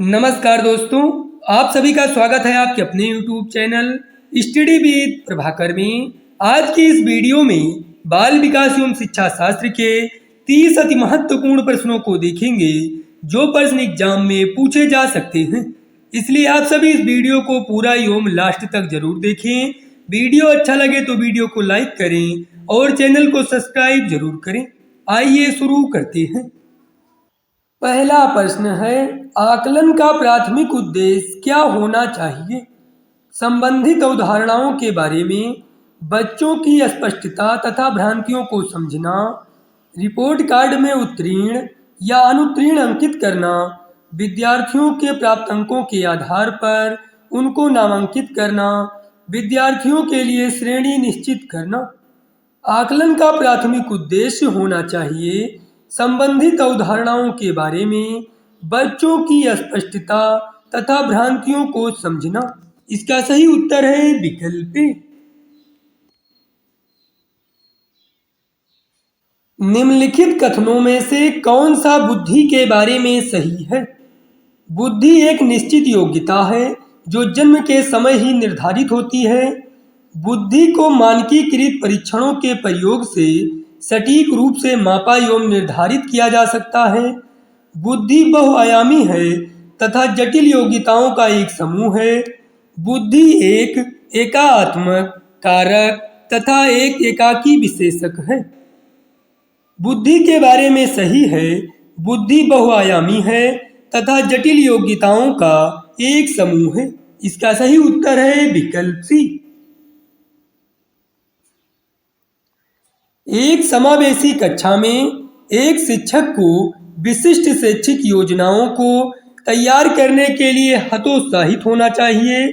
नमस्कार दोस्तों, आप सभी का स्वागत है आपके अपने YouTube channel study with Prabhakar में। आज की इस वीडियो में बाल विकास एवं शिक्षा शास्त्र के 30 अति महत्वपूर्ण प्रश्नों को देखेंगे जो प्रश्न एग्जाम में पूछे जा सकते हैं। इसलिए आप सभी इस वीडियो को पूरा एवं लास्ट तक जरूर देखें। वीडियो अच्छा लगे तो वीडियो को लाइक करें और चैनल को सब्सक्राइब जरूर करें। आइए शुरू करते हैं। पहला प्रश्न है, आकलन का प्राथमिक उद्देश्य क्या होना चाहिए? संबंधित अवधारणाओं के बारे में बच्चों की स्पष्टता तथा भ्रांतियों को समझना, रिपोर्ट कार्ड में उत्तीर्ण या अनुत्तीर्ण अंकित करना, विद्यार्थियों के प्राप्त अंकों के आधार पर उनको नामांकित करना, विद्यार्थियों के लिए श्रेणी निश्चित करना। आकलन का प्राथमिक उद्देश्य होना चाहिए संबंधित अवधारणाओं के बारे में बच्चों की स्पष्टता तथा भ्रांतियों को समझना। इसका सही उत्तर है विकल्प ए। निम्नलिखित कथनों में से कौन सा बुद्धि के बारे में सही है? बुद्धि एक निश्चित योग्यता है जो जन्म के समय ही निर्धारित होती है। बुद्धि को मानकीकृत परीक्षणों के प्रयोग से सटीक रूप से मापा एवं निर्धारित किया जा सकता है। बुद्धि बहुआयामी है तथा जटिल योग्यताओं का एक समूह है। बुद्धि एक एकात्मक, कारक तथा एक एकाकी विशेषक है। बुद्धि के बारे में सही है, बुद्धि बहुआयामी है तथा जटिल योग्यताओं का एक समूह है। इसका सही उत्तर है विकल्प सी। एक समावेशी कक्षा में एक शिक्षक को विशिष्ट शैक्षिक योजनाओं को तैयार करने के लिए हतोत्साहित होना चाहिए,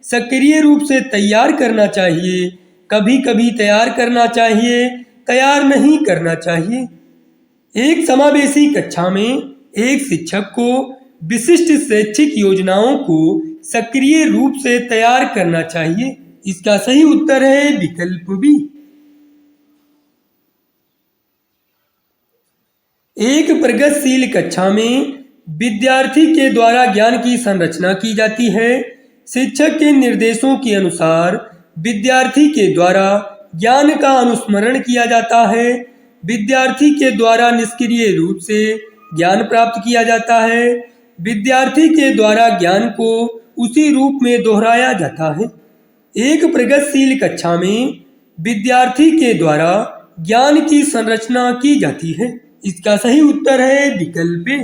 सक्रिय रूप से तैयार करना चाहिए, कभी कभी तैयार करना चाहिए, तैयार नहीं करना चाहिए। एक समावेशी कक्षा में एक शिक्षक को विशिष्ट शैक्षिक योजनाओं को सक्रिय रूप से तैयार करना चाहिए। इसका सही उत्तर है विकल्प बी। एक प्रगतिशील कक्षा में विद्यार्थी के द्वारा ज्ञान की संरचना की जाती है। शिक्षक के निर्देशों के अनुसार विद्यार्थी के द्वारा ज्ञान का अनुस्मरण किया जाता है। विद्यार्थी के द्वारा निष्क्रिय रूप से ज्ञान प्राप्त किया जाता है। विद्यार्थी के द्वारा ज्ञान को उसी रूप में दोहराया जाता है। एक प्रगतिशील कक्षा में विद्यार्थी के द्वारा ज्ञान की संरचना की जाती है। इसका सही उत्तर है विकल्प ए।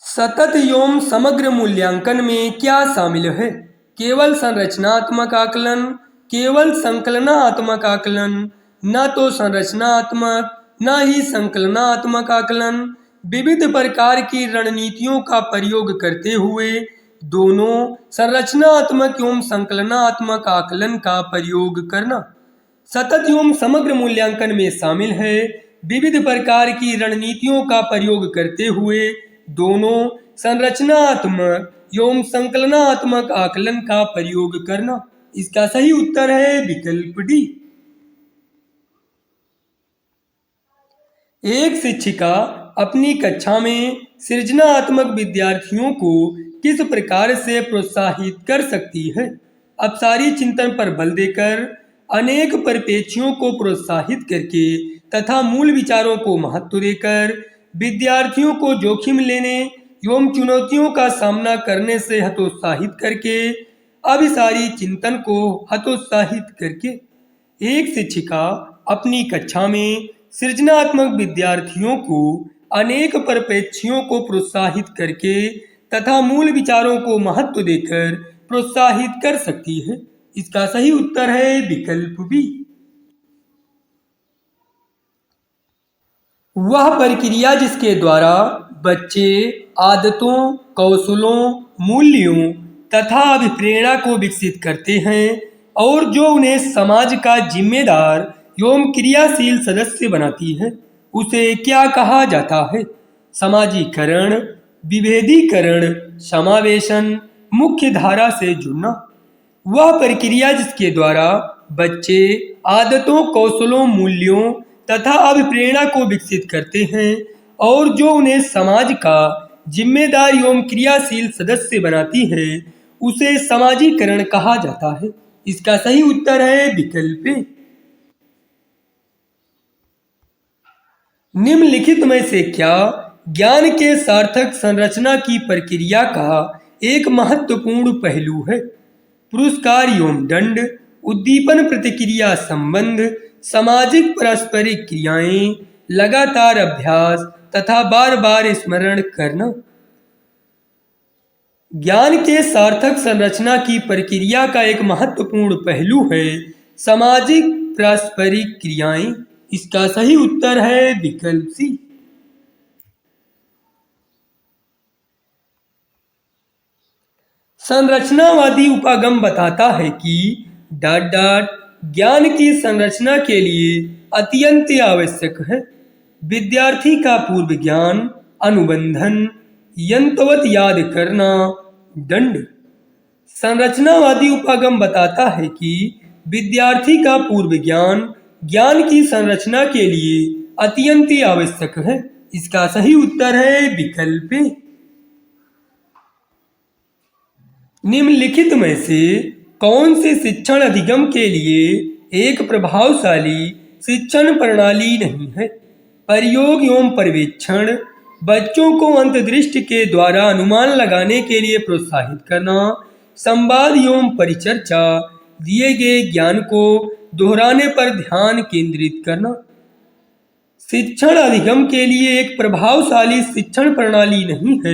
सतत एवं समग्र मूल्यांकन में क्या शामिल है? केवल संरचनात्मक आकलन, केवल संकलनात्मक आकलन, न तो संरचनात्मक न ही संकलनात्मक आकलन, विविध प्रकार की रणनीतियों का प्रयोग करते हुए दोनों संरचनात्मक एवं संकलनात्मक आकलन का प्रयोग करना। सतत एवं समग्र मूल्यांकन में शामिल है विविध प्रकार की रणनीतियों का प्रयोग करते हुए दोनों संरचनात्मक एवं संकलनात्मक आकलन का प्रयोग करना। इसका सही उत्तर है विकल्प डी। एक शिक्षिका अपनी कक्षा में सृजनात्मक विद्यार्थियों को किस प्रकार से प्रोत्साहित कर सकती है? अपसारी चिंतन पर बल देकर, अनेक परिप्रेक्ष्यों को प्रोत्साहित करके तथा मूल विचारों को महत्व देकर, विद्यार्थियों को जोखिम लेने एवं चुनौतियों का सामना करने से हतोत्साहित करके, अभिसारी चिंतन को हतोत्साहित करके। एक शिक्षिका अपनी कक्षा में सृजनात्मक विद्यार्थियों को अनेक परिप्रेक्ष्यों को प्रोत्साहित करके तथा मूल विचारों को महत्व देकर प्रोत्साहित कर सकती है। इसका सही उत्तर है विकल्प बी। वह प्रक्रिया जिसके द्वारा बच्चे आदतों, कौशलों, मूल्यों तथा अभिप्रेरणा को विकसित करते हैं और जो उन्हें समाज का जिम्मेदार एवं क्रियाशील सदस्य बनाती है, उसे क्या कहा जाता है? समाजीकरण, विभेदीकरण, समावेशन, मुख्य धारा से जुड़ना। वह प्रक्रिया जिसके द्वारा बच्चे आदतों, कौशलों, मूल्यों तथा अभिप्रेरणा को विकसित करते हैं और जो उन्हें समाज का जिम्मेदार एवं क्रियाशील सदस्य बनाती है उसे समाजीकरण कहा जाता है। इसका सही उत्तर है विकल्प ए। निम्नलिखित में से क्या ज्ञान के सार्थक संरचना की प्रक्रिया का एक महत्वपूर्ण पहलू है? पुरस्कार एवं दंड, उद्दीपन प्रतिक्रिया संबंध, सामाजिक पारस्परिक क्रियाएं, लगातार अभ्यास तथा बार बार स्मरण करना। ज्ञान के सार्थक संरचना की प्रक्रिया का एक महत्वपूर्ण पहलू है सामाजिक पारस्परिक क्रियाएं। इसका सही उत्तर है विकल्प सी। संरचनावादी उपागम बताता है कि डॉट डॉट ज्ञान की संरचना के लिए अत्यंत आवश्यक है विद्यार्थी का पूर्व ज्ञान, अनुबंधन, यंत्रवत याद करना, दंड। संरचनावादी उपागम बताता है कि विद्यार्थी का पूर्व ज्ञान ज्ञान की संरचना के लिए अत्यंत आवश्यक है। इसका सही उत्तर है विकल्प ए। निम्नलिखित में से कौन से शिक्षण अधिगम के लिए एक प्रभावशाली शिक्षण प्रणाली नहीं है? प्रयोग एवं पर्यवेक्षण, बच्चों को अंतर्दृष्टि के द्वारा अनुमान लगाने के लिए प्रोत्साहित करना, संवाद एवं परिचर्चा, दिए गए ज्ञान को दोहराने पर ध्यान केंद्रित करना। शिक्षण अधिगम के लिए एक प्रभावशाली शिक्षण प्रणाली नहीं है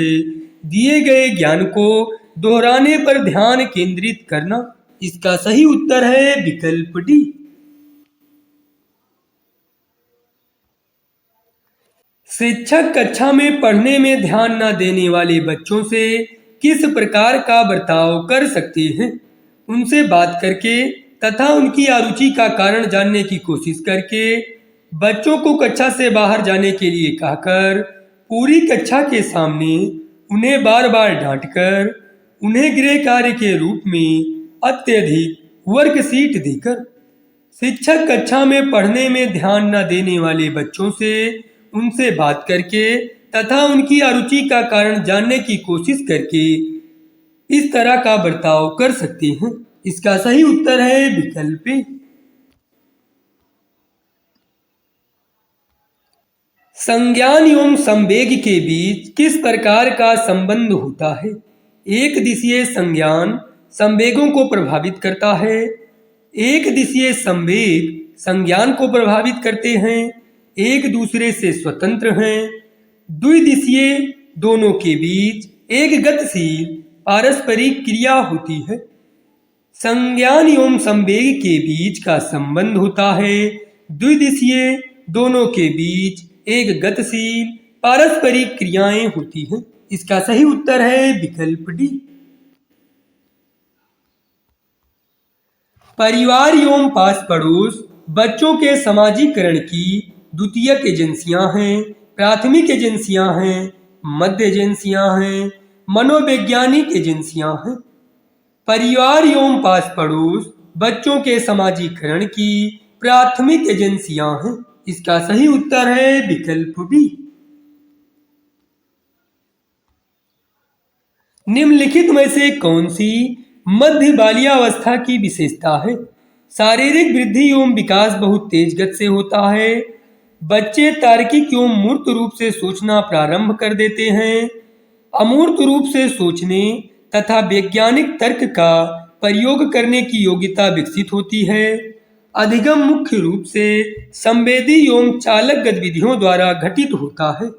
दिए गए ज्ञान को दोहराने पर ध्यान केंद्रित करना। इसका सही उत्तर है विकल्प डी। शिक्षक कक्षा में पढ़ने में ध्यान न देने वाले बच्चों से किस प्रकार का बर्ताव कर सकते हैं? उनसे बात करके तथा उनकी अरुचि का कारण जानने की कोशिश करके, बच्चों को कक्षा से बाहर जाने के लिए कहकर, पूरी कक्षा के सामने उन्हें बार बार डांटकर, उन्हें गृह कार्य के रूप में अत्यधिक वर्कशीट देकर। शिक्षक कक्षा में पढ़ने में ध्यान न देने वाले बच्चों से उनसे बात करके तथा उनकी अरुचि का कारण जानने की कोशिश करके इस तरह का बर्ताव कर सकते हैं। इसका सही उत्तर है विकल्प ए। संज्ञान एवं संवेग के बीच किस प्रकार का संबंध होता है? एक दिशीय संज्ञान संवेगों को प्रभावित करता है, एक दिशीय संवेग संज्ञान को प्रभावित करते हैं, एक दूसरे से स्वतंत्र हैं। द्विदिशीय दोनों के बीच एक गतिशील पारस्परिक क्रिया होती है। संज्ञान एवं संवेग के बीच का संबंध होता है द्विदिशीय दोनों के बीच एक गतिशील पारस्परिक क्रियाएं होती हैं। इसका सही उत्तर है विकल्प डी। परिवार एवं पास पड़ोस बच्चों के समाजीकरण की द्वितीयक एजेंसियां हैं, प्राथमिक एजेंसियां हैं, मध्य एजेंसियां हैं, मनोवैज्ञानिक एजेंसियां हैं। परिवार एवं पास पड़ोस बच्चों के समाजीकरण की प्राथमिक एजेंसियां हैं। इसका सही उत्तर है विकल्प बी। निम्नलिखित में से कौन सी मध्य बाल्यावस्था की विशेषता है? शारीरिक वृद्धि एवं विकास बहुत तेज गति से होता है, बच्चे तार्किक एवं मूर्त रूप से सोचना प्रारंभ कर देते हैं, अमूर्त रूप से सोचने तथा वैज्ञानिक तर्क का प्रयोग करने की योग्यता विकसित होती है, अधिगम मुख्य रूप से संवेदी एवं चालक गतिविधियों द्वारा घटित होता है।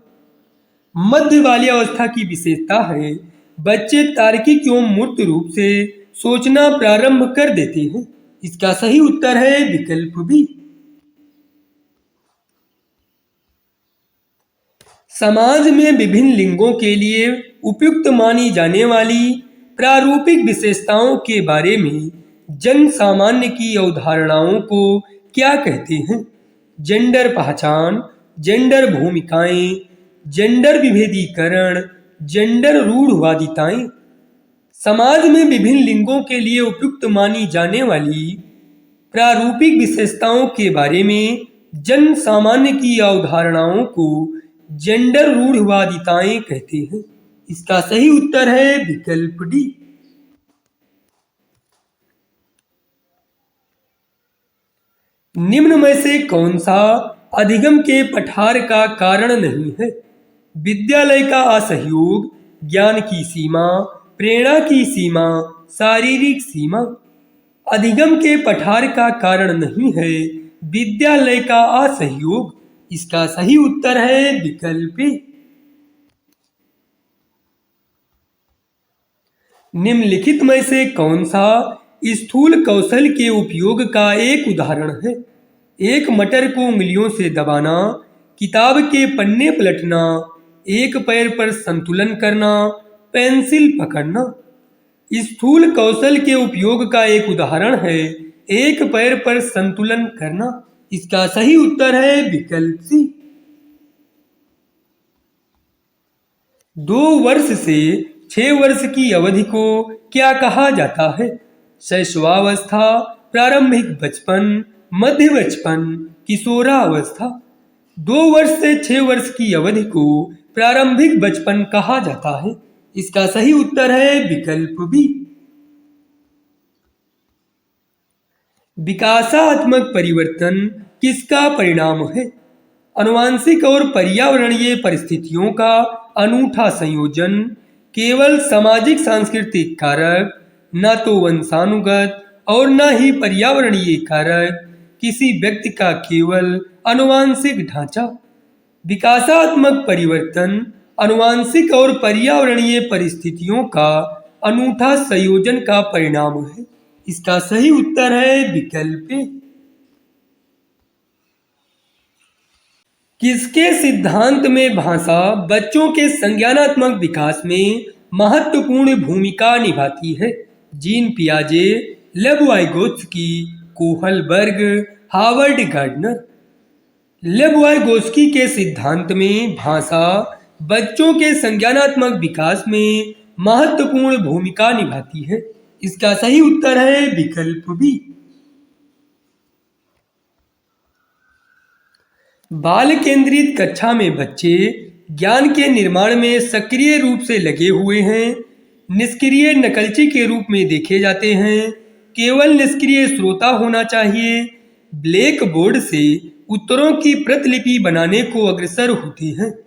मध्य बाल्यावस्था की विशेषता है बच्चे तार्किक एवं मूर्त रूप से सोचना प्रारंभ कर देते हैं। इसका सही उत्तर है विकल्प बी। समाज में विभिन्न लिंगों के लिए उपयुक्त मानी जाने वाली प्रारूपिक विशेषताओं के बारे में जन सामान्य की अवधारणाओं को क्या कहते हैं? जेंडर पहचान, जेंडर भूमिकाएं, जेंडर विभेदीकरण, जेंडर रूढ़वादिताएं। समाज में विभिन्न लिंगों के लिए उपयुक्त मानी जाने वाली प्रारूपिक विशेषताओं के बारे में जन सामान्य की अवधारणाओं को जेंडर रूढ़िवादिताएं कहते हैं। इसका सही उत्तर है विकल्प डी। निम्न में से कौन सा अधिगम के पठार का कारण नहीं है? विद्यालय का असहयोग, ज्ञान की सीमा, प्रेरणा की सीमा, शारीरिक सीमा। अधिगम के पठार का कारण नहीं है विद्यालय का असहयोग। इसका सही उत्तर है विकल्प ए। निम्नलिखित में से कौन सा स्थूल कौशल के उपयोग का एक उदाहरण है? एक मटर को उंगलियों से दबाना, किताब के पन्ने पलटना, एक पैर पर संतुलन करना, पेंसिल पकड़ना। स्थूल कौशल के उपयोग का एक उदाहरण है एक पैर पर संतुलन करना। इसका सही उत्तर है विकल्प सी। 2 वर्ष से 6 वर्ष की अवधि को क्या कहा जाता है? शैशवावस्था, प्रारंभिक बचपन, मध्य बचपन, किशोरावस्था। 2 वर्ष से 6 वर्ष की अवधि को प्रारंभिक बचपन कहा जाता है। इसका सही उत्तर है विकल्प बी। विकासात्मक परिवर्तन किसका परिणाम है? आनुवंशिक और पर्यावरणीय परिस्थितियों का अनूठा संयोजन, केवल सामाजिक सांस्कृतिक कारक, न तो वंशानुगत और न ही पर्यावरणीय कारक, किसी व्यक्ति का केवल आनुवंशिक ढांचा। विकासात्मक परिवर्तन आनुवंशिक और पर्यावरणीय परिस्थितियों का अनूठा संयोजन का परिणाम है। इसका सही उत्तर है विकल्प ए। किसके सिद्धांत में भाषा बच्चों के संज्ञानात्मक विकास में महत्वपूर्ण भूमिका निभाती है? जीन पियाजे, Lev Vygotsky, Kohlberg, Harvard Gardner. Lev Vygotsky के सिद्धांत में भाषा बच्चों के संज्ञानात्मक विकास में महत्वपूर्ण भूमिका निभाती है। इसका सही उत्तर है विकल्प बी। बाल केंद्रित कक्षा में बच्चे ज्ञान के निर्माण में सक्रिय रूप से लगे हुए हैं, निष्क्रिय नकलची के रूप में देखे जाते हैं, केवल निष्क्रिय श्रोता होना चाहिए, ब्लैक बोर्ड से उत्तरों की प्रतिलिपि बनाने को अग्रसर होते हैं।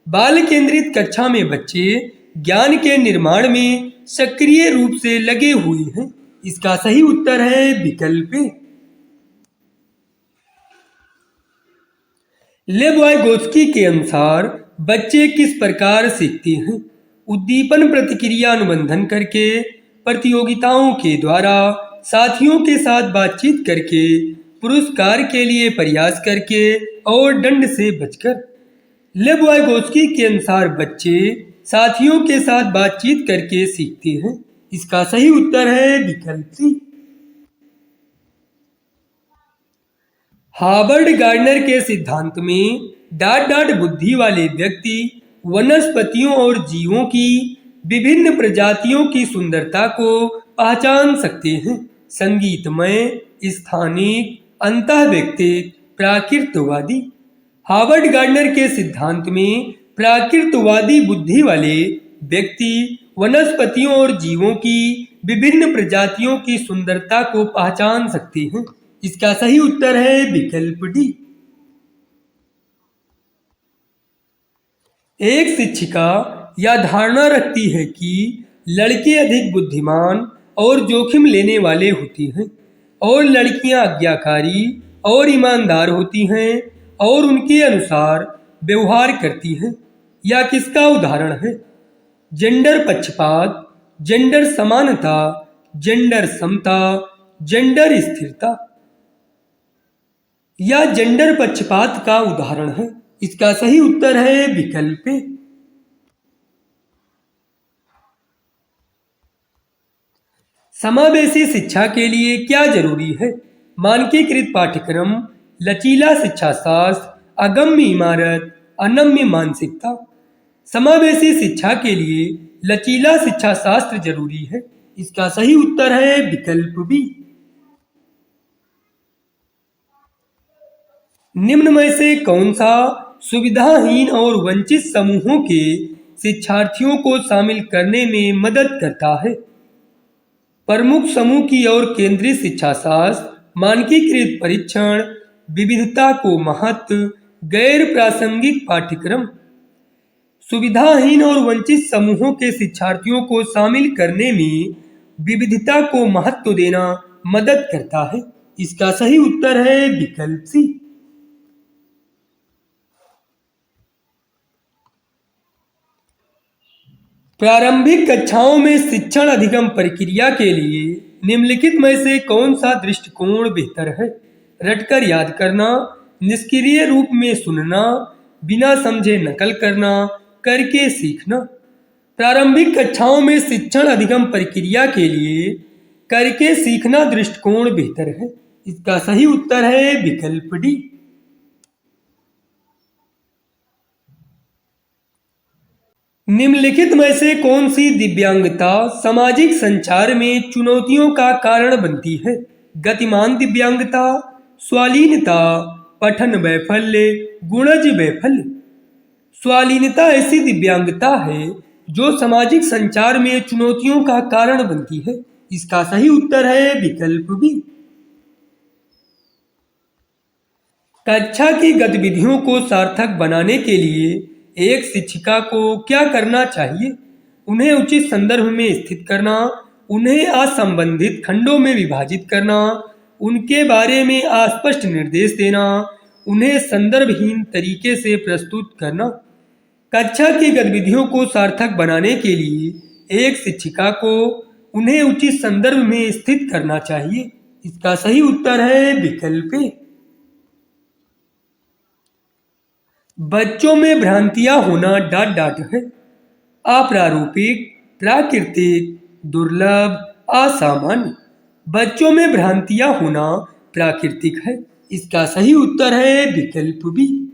बाल केंद्रित कक्षा में बच्चे ज्ञान के निर्माण में सक्रिय रूप से लगे हुए हैं। इसका सही उत्तर है विकल्प ए। लेव वाइगोत्स्की के अनुसार बच्चे किस प्रकार सीखते हैं? उद्दीपन प्रतिक्रिया अनुबंधन करके, प्रतियोगिताओं के द्वारा, साथियों के साथ बातचीत करके, पुरस्कार के लिए प्रयास करके और दंड से बचकर। लेव वाइगोत्स्की के अनुसार बच्चे साथियों के साथ बातचीत करके सीखते हैं। इसका सही उत्तर है विकल्प सी। हार्वर्ड गार्डनर के सिद्धांत में डाट डाट बुद्धि वाले व्यक्ति वनस्पतियों और जीवों की विभिन्न प्रजातियों की सुंदरता को पहचान सकते हैं। संगीतमय, स्थानिक, अंतःव्यक्तिक, प्राकृतवादी। हार्वर्ड गार्डनर के सिद्धांत में प्राकृतवादी बुद्धि वाले व्यक्ति वनस्पतियों और जीवों की विभिन्न प्रजातियों की सुंदरता को पहचान सकते हैं। इसका सही उत्तर है विकल्प डी। एक शिक्षिका यह धारणा रखती है कि लड़के अधिक बुद्धिमान और जोखिम लेने वाले होते हैं और लड़कियां आज्ञाकारी और ईमानदार होती हैं और उनके अनुसार व्यवहार करती हैं। यह किसका उदाहरण है? जेंडर पक्षपात, जेंडर समानता, जेंडर समता, जेंडर स्थिरता। यह जेंडर पक्षपात का उदाहरण है। इसका सही उत्तर है विकल्प ए। समावेशी शिक्षा के लिए क्या जरूरी है? मानकीकृत पाठ्यक्रम, लचीला शिक्षा शास्त्र, अगम्य इमारत, अनम्य मानसिकता। समावेशी शिक्षा के लिए लचीला शिक्षा शास्त्र जरूरी है। इसका सही उत्तर है विकल्प बी। निम्न में से कौन सा सुविधाहीन और वंचित समूहों के शिक्षार्थियों को शामिल करने में मदद करता है। प्रमुख समूह की ओर केंद्रीय शिक्षा शास्त्र, मानकीकृत परीक्षण, विविधता को महत्व, गैर प्रासंगिक पाठ्यक्रम। सुविधाहीन और वंचित समूहों के शिक्षार्थियों को शामिल करने में विविधता को महत्व देना मदद करता है। इसका सही उत्तर है विकल्प सी। प्रारंभिक कक्षाओं में शिक्षण अधिगम प्रक्रिया के लिए निम्नलिखित में से कौन सा दृष्टिकोण बेहतर है? रटकर याद करना, निष्क्रिय रूप में सुनना, बिना समझे नकल करना, करके सीखना। प्रारंभिक कक्षाओं में शिक्षण अधिगम प्रक्रिया के लिए करके सीखना दृष्टिकोण बेहतर है। इसका सही उत्तर है विकल्प डी। निम्नलिखित में से कौन सी दिव्यांगता सामाजिक संचार में चुनौतियों का कारण बनती है? गतिमान दिव्यांगता, स्वालीनता, पठन वैफल्य, गुणज वैफल्य। स्वालीनता ऐसी दिव्यांगता है जो सामाजिक संचार में चुनौतियों का कारण बनती है। इसका सही उत्तर है विकल्प बी। कक्षा की गतिविधियों को सार्थक बनाने के लिए एक शिक्षिका को क्या करना चाहिए? उन्हें उचित संदर्भ में स्थित करना, उन्हें असंबंधित खंडों में विभाजित करना, उनके बारे में अस्पष्ट निर्देश देना, उन्हें संदर्भहीन तरीके से प्रस्तुत करना। कक्षा की गतिविधियों को सार्थक बनाने के लिए एक शिक्षिका को उन्हें उचित संदर्भ में स्थित करना चाहिए। इसका सही उत्तर है विकल्प ए। बच्चों में भ्रांतियां होना डॉट डॉट है। अप्रारूपिक, प्राकृतिक, दुर्लभ, असामान्य। बच्चों में भ्रांतियां होना प्राकृतिक है। इसका सही उत्तर है विकल्प बी।